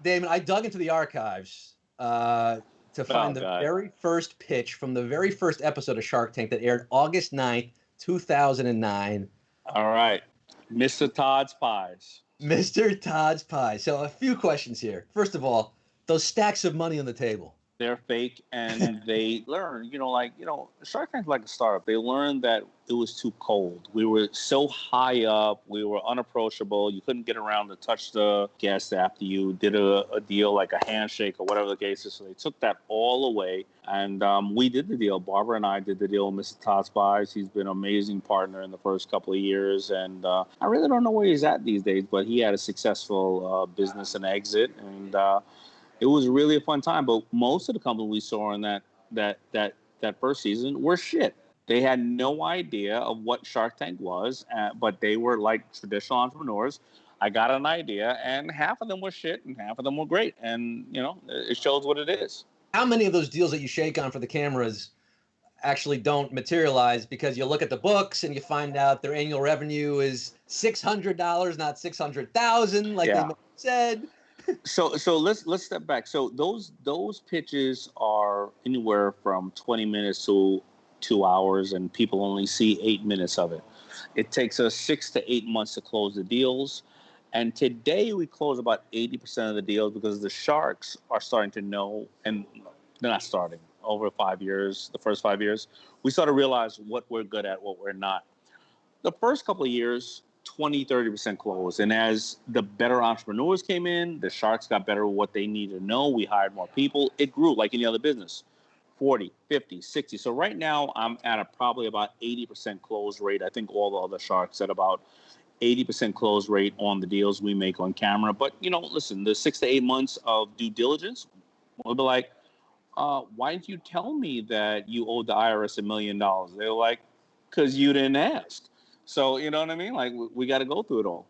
Daymond, I dug into the archives to find the God. very first pitch from the very first episode of Shark Tank that aired August 9th, 2009. All right. Mr. Todd's Pies. Mr. Todd's Pie. So a few questions here. First of all, those stacks of money on the table. They're fake, and they learn, Shark Tank's like a startup. They learned that it was too cold. We were so high up. We were unapproachable. You couldn't get around to touch the guest after you did a deal, like a handshake or whatever the case is. So they took that all away, and we did the deal. Barbara and I did the deal with Mr. Todd's Pies. He's been an amazing partner in the first couple of years, and I really don't know where he's at these days, but he had a successful business and exit, and it was really a fun time. But most of the companies we saw in that first season were shit. They had no idea of what Shark Tank was, but they were like traditional entrepreneurs. I got an idea, and half of them were shit, and half of them were great. And, it shows what it is. How many of those deals that you shake on for the cameras actually don't materialize because you look at the books and you find out their annual revenue is $600, not $600,000, like they said? So let's step back. So those pitches are anywhere from 20 minutes to 2 hours, and people only see 8 minutes of it. It takes us 6 to 8 months to close the deals. And today we close about 80% of the deals because the sharks are starting to know, and they're not starting over 5 years, the first 5 years. We start to realize what we're good at, what we're not. The first couple of years, 20-30% close. And as the better entrepreneurs came in, the sharks got better at what they need to know. We hired more people. It grew like any other business, 40, 50, 60. So right now I'm at probably about 80% close rate. I think all the other sharks at about 80% close rate on the deals we make on camera. But, listen, the 6 to 8 months of due diligence, we'll be like, why didn't you tell me that you owed the IRS $1 million? They were like, because you didn't ask. So, you know what I mean? Like, we got to go through it all.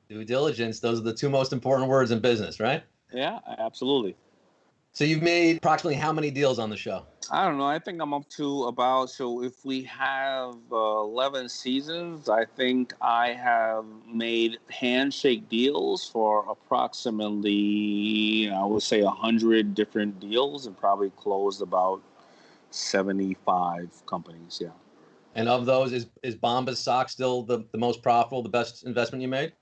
Due diligence, those are the two most important words in business, right? Yeah, absolutely. So you've made approximately how many deals on the show? I don't know. I think I'm up to so if we have 11 seasons, I think I have made handshake deals for approximately, I would say 100 different deals, and probably closed about 75 companies, yeah. And of those, is Bombas Sock still the most profitable, the best investment you made?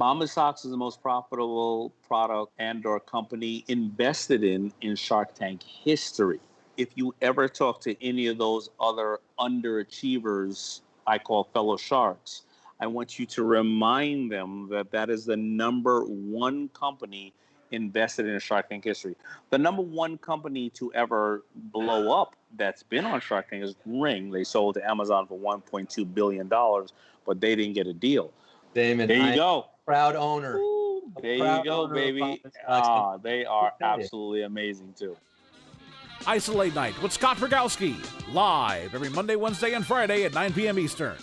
Bombas Socks is the most profitable product and or company invested in Shark Tank history. If you ever talk to any of those other underachievers, I call fellow sharks, I want you to remind them that is the number one company invested in Shark Tank history. The number one company to ever blow up that's been on Shark Tank is Ring. They sold to Amazon for $1.2 billion, but they didn't get a deal. Daymond, there you go. Proud owner. Ooh, there you go, baby. They are absolutely amazing, too. Isolate Night with Scott Rogowsky, live every Monday, Wednesday, and Friday at 9 p.m. Eastern.